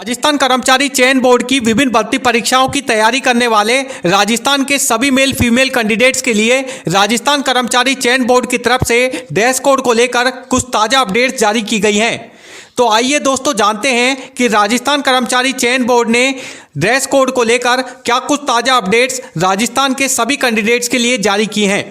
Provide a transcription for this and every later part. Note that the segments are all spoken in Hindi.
राजस्थान कर्मचारी चयन बोर्ड की विभिन्न भर्ती परीक्षाओं की तैयारी करने वाले राजस्थान के सभी मेल फीमेल कैंडिडेट्स के लिए राजस्थान कर्मचारी चयन बोर्ड की तरफ से ड्रेस कोड को लेकर कुछ ताज़ा अपडेट्स जारी की गई हैं। तो आइए दोस्तों जानते हैं कि राजस्थान कर्मचारी चयन बोर्ड ने ड्रेस कोड को लेकर क्या कुछ ताज़ा अपडेट्स राजस्थान के सभी कैंडिडेट्स के लिए जारी की हैं।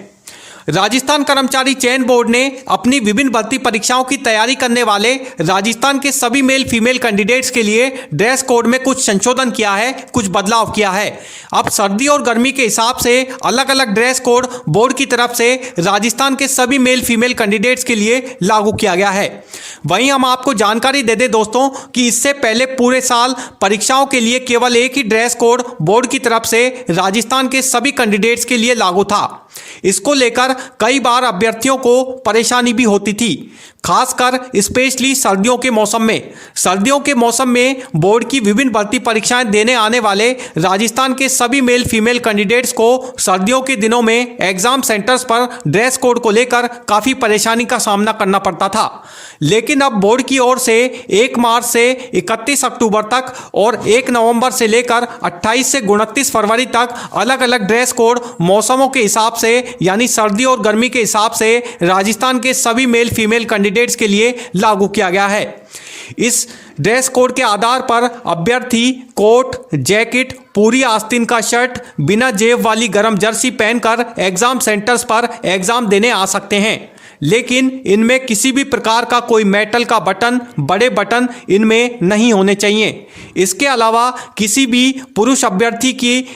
राजस्थान कर्मचारी चयन बोर्ड ने अपनी विभिन्न भर्ती परीक्षाओं की तैयारी करने वाले राजस्थान के सभी मेल फीमेल कैंडिडेट्स के लिए ड्रेस कोड में कुछ संशोधन किया है, कुछ बदलाव किया है। अब सर्दी और गर्मी के हिसाब से अलग अलग ड्रेस कोड बोर्ड की तरफ से राजस्थान के सभी मेल फीमेल कैंडिडेट्स के लिए लागू किया गया है। वहीं हम आपको जानकारी दे दें दोस्तों कि इससे पहले पूरे साल परीक्षाओं के लिए केवल एक ही ड्रेस कोड बोर्ड की तरफ से राजस्थान के सभी कैंडिडेट्स के लिए लागू था। इसको लेकर कई बार अभ्यर्थियों को परेशानी भी होती थी, खासकर स्पेशली सर्दियों के मौसम में। सर्दियों के मौसम में बोर्ड की विभिन्न भर्ती परीक्षाएं देने आने वाले राजस्थान के सभी मेल फीमेल कैंडिडेट्स को सर्दियों के दिनों में एग्जाम सेंटर्स पर ड्रेस कोड को लेकर काफ़ी परेशानी का सामना करना पड़ता था। लेकिन अब बोर्ड की ओर से 1 मार्च से 31 अक्टूबर तक और 1 नवंबर से लेकर 28 से 29 फरवरी तक अलग अलग ड्रेस कोड मौसमों के हिसाब से यानी सर्दी और गर्मी के हिसाब से राजस्थान के सभी मेल फीमेल कैंडिडेट्स के लिए लागू किया गया है। इस ड्रेस कोड के आधार पर अभ्यर्थी कोट, जैकेट, पूरी आस्तीन का शर्ट, बिना जेब वाली गर्म जर्सी पहनकर एग्जाम सेंटर्स पर एग्जाम देने आ सकते हैं। लेकिन इनमें किसी भी प्रकार का कोई मेटल का बटन, बड़े बटन इनमें नहीं होने चाहिए। इसके अलावा किसी भी पुरुष अभ्यर्थी की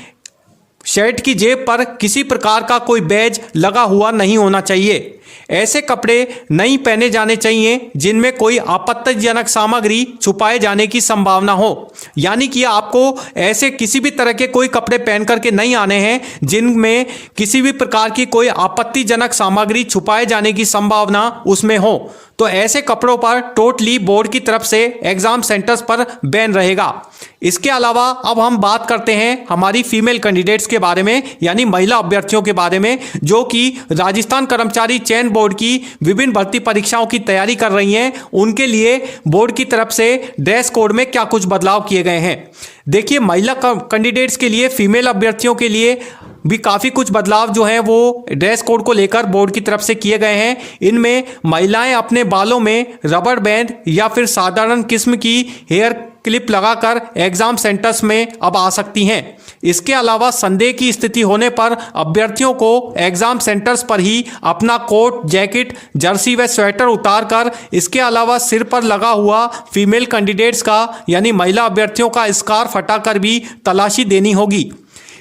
शर्ट की जेब पर किसी प्रकार का कोई बैज लगा हुआ नहीं होना चाहिए। ऐसे कपड़े नहीं पहने जाने चाहिए जिनमें कोई आपत्तिजनक सामग्री छुपाए जाने की संभावना हो। यानी कि आपको ऐसे किसी भी तरह के कोई कपड़े पहन करके नहीं आने हैं जिनमें किसी भी प्रकार की कोई आपत्तिजनक सामग्री छुपाए जाने की संभावना उसमें हो। तो ऐसे कपड़ों पर टोटली बोर्ड की तरफ से एग्जाम सेंटर्स पर बैन रहेगा। इसके अलावा अब हम बात करते हैं हमारी फीमेल कैंडिडेट्स के बारे में, यानी महिला अभ्यर्थियों के बारे में, जो कि राजस्थान कर्मचारी चयन बोर्ड की विभिन्न भर्ती परीक्षाओं की तैयारी कर रही हैं। उनके लिए बोर्ड की तरफ से ड्रेस कोड में क्या कुछ बदलाव किए गए हैं। देखिए, महिला कैंडिडेट्स के लिए, फीमेल अभ्यर्थियों के लिए भी काफ़ी कुछ बदलाव जो हैं वो ड्रेस कोड को लेकर बोर्ड की तरफ से किए गए हैं। इनमें महिलाएं अपने बालों में रबर बैंड या फिर साधारण किस्म की हेयर क्लिप लगाकर एग्जाम सेंटर्स में अब आ सकती हैं। इसके अलावा संदेह की स्थिति होने पर अभ्यर्थियों को एग्जाम सेंटर्स पर ही अपना कोट, जैकेट, जर्सी व स्वेटर उतारकर, इसके अलावा सिर पर लगा हुआ फीमेल कैंडिडेट्स का यानी महिला अभ्यर्थियों का स्कार्फ हटाकर भी तलाशी देनी होगी।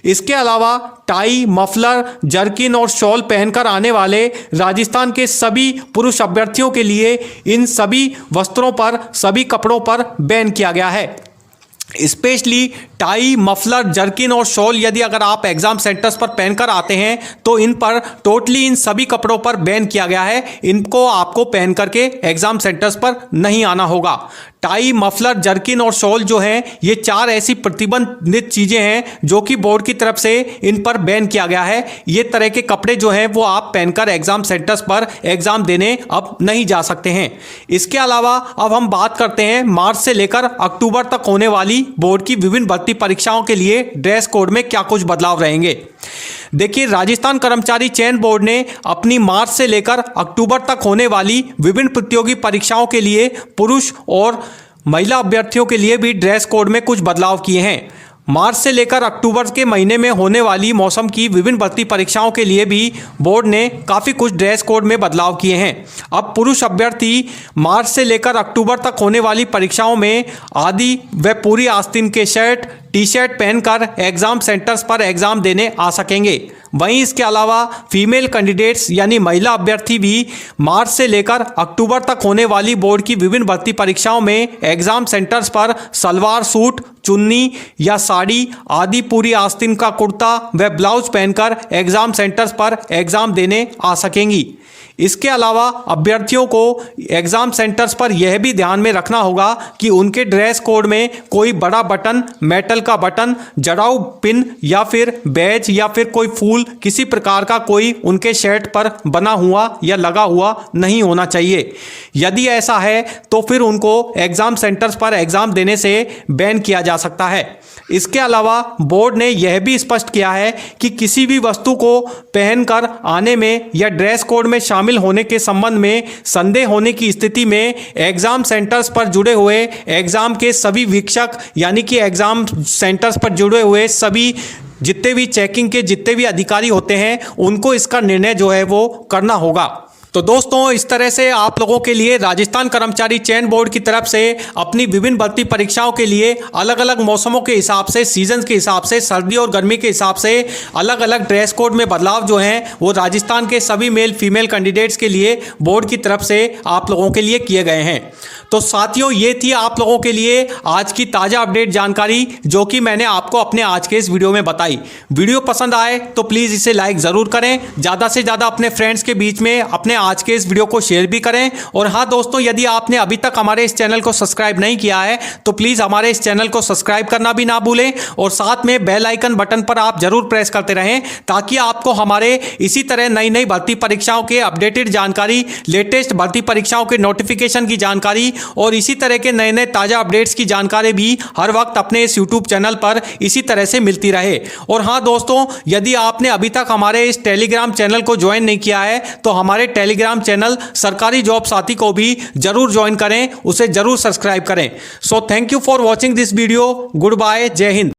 इसके अलावा टाई, मफलर, जर्किन और शॉल पहनकर आने वाले राजस्थान के सभी पुरुष अभ्यर्थियों के लिए इन सभी वस्त्रों पर, सभी कपड़ों पर बैन किया गया है। स्पेशली टाई, मफलर, जर्किन और शॉल यदि अगर आप एग्जाम सेंटर्स पर पहनकर आते हैं तो इन पर टोटली इन सभी कपड़ों पर बैन किया गया है। इनको आपको पहन करके एग्जाम सेंटर्स पर नहीं आना होगा। टाई, मफलर, जर्किन और शॉल जो हैं ये 4 ऐसी प्रतिबंधित चीज़ें हैं जो कि बोर्ड की तरफ से इन पर बैन किया गया है। ये तरह के कपड़े जो हैं वो आप पहनकर एग्जाम सेंटर्स पर एग्जाम देने अब नहीं जा सकते हैं। इसके अलावा अब हम बात करते हैं मार्च से लेकर अक्टूबर तक होने वाली बोर्ड की विभिन्न भर्ती परीक्षाओं के लिए ड्रेस कोड में क्या कुछ बदलाव रहेंगे। देखिए, राजस्थान कर्मचारी चयन बोर्ड ने अपनी मार्च से लेकर अक्टूबर तक होने वाली विभिन्न प्रतियोगी परीक्षाओं के लिए पुरुष और महिला अभ्यर्थियों के लिए भी ड्रेस कोड में कुछ बदलाव किए हैं। मार्च से लेकर अक्टूबर के महीने में होने वाली मौसम की विभिन्न भर्ती परीक्षाओं के लिए भी बोर्ड ने काफ़ी कुछ ड्रेस कोड में बदलाव किए हैं। अब पुरुष अभ्यर्थी मार्च से लेकर अक्टूबर तक होने वाली परीक्षाओं में आधी व पूरी आस्तीन के शर्ट, टी-शर्ट पहनकर एग्जाम सेंटर्स पर एग्जाम देने आ सकेंगे। वहीं इसके अलावा फीमेल कैंडिडेट्स यानी महिला अभ्यर्थी भी मार्च से लेकर अक्टूबर तक होने वाली बोर्ड की विभिन्न भर्ती परीक्षाओं में एग्जाम सेंटर्स पर सलवार सूट, चुन्नी या साड़ी आदि पूरी आस्तीन का कुर्ता व ब्लाउज पहनकर एग्जाम सेंटर्स पर एग्जाम देने आ सकेंगी। इसके अलावा अभ्यर्थियों को एग्जाम सेंटर्स पर यह भी ध्यान में रखना होगा कि उनके ड्रेस कोड में कोई बड़ा बटन, मेटल का बटन, जड़ाऊ पिन या फिर बैज या फिर कोई फूल किसी प्रकार का कोई उनके शर्ट पर बना हुआ या लगा हुआ नहीं होना चाहिए। यदि ऐसा है तो फिर उनको एग्जाम सेंटर्स पर एग्जाम देने से बैन किया जा सकता है। इसके अलावा बोर्ड ने यह भी स्पष्ट किया है कि किसी भी वस्तु को पहनकर आने में या ड्रेस कोड में शामिल होने के संबंध में संदेह होने की स्थिति में एग्जाम सेंटर्स पर जुड़े हुए एग्जाम के सभी वीक्षक यानी कि एग्जाम सेंटर्स पर जुड़े हुए सभी जितने भी चेकिंग के जितने भी अधिकारी होते हैं उनको इसका निर्णय जो है वो करना होगा। तो दोस्तों, इस तरह से आप लोगों के लिए राजस्थान कर्मचारी चयन बोर्ड की तरफ से अपनी विभिन्न भर्ती परीक्षाओं के लिए अलग अलग मौसमों के हिसाब से, सीजन के हिसाब से, सर्दी और गर्मी के हिसाब से अलग अलग ड्रेस कोड में बदलाव जो हैं वो राजस्थान के सभी मेल फीमेल कैंडिडेट्स के लिए बोर्ड की तरफ से आप लोगों के लिए किए गए हैं। तो साथियों, ये थी आप लोगों के लिए आज की ताज़ा अपडेट जानकारी जो कि मैंने आपको अपने आज के इस वीडियो में बताई। वीडियो पसंद आए तो प्लीज़ इसे लाइक ज़रूर करें, ज़्यादा से ज़्यादा अपने फ्रेंड्स के बीच में अपने आज के इस वीडियो को शेयर भी करें। और हाँ दोस्तों, यदि आपने अभी तक हमारे इस चैनल को सब्सक्राइब नहीं किया है तो प्लीज़ हमारे इस चैनल को सब्सक्राइब करना भी ना भूलें और साथ में बेल आइकन बटन पर आप जरूर प्रेस करते रहें ताकि आपको हमारे इसी तरह नई नई भर्ती परीक्षाओं के अपडेटेड जानकारी, लेटेस्ट भर्ती परीक्षाओं के नोटिफिकेशन की जानकारी और इसी तरह के नए नए ताज़ा अपडेट्स की जानकारी भी हर वक्त अपने इस यूट्यूब चैनल पर इसी तरह से मिलती रहे। और हाँ दोस्तों, यदि आपने अभी तक हमारे इस टेलीग्राम चैनल को ज्वाइन नहीं किया है तो हमारे टेलीग्राम चैनल सरकारी जॉब साथी को भी जरूर ज्वाइन करें, उसे जरूर सब्सक्राइब करें। So thank you for watching this video. Good bye, जय हिंद।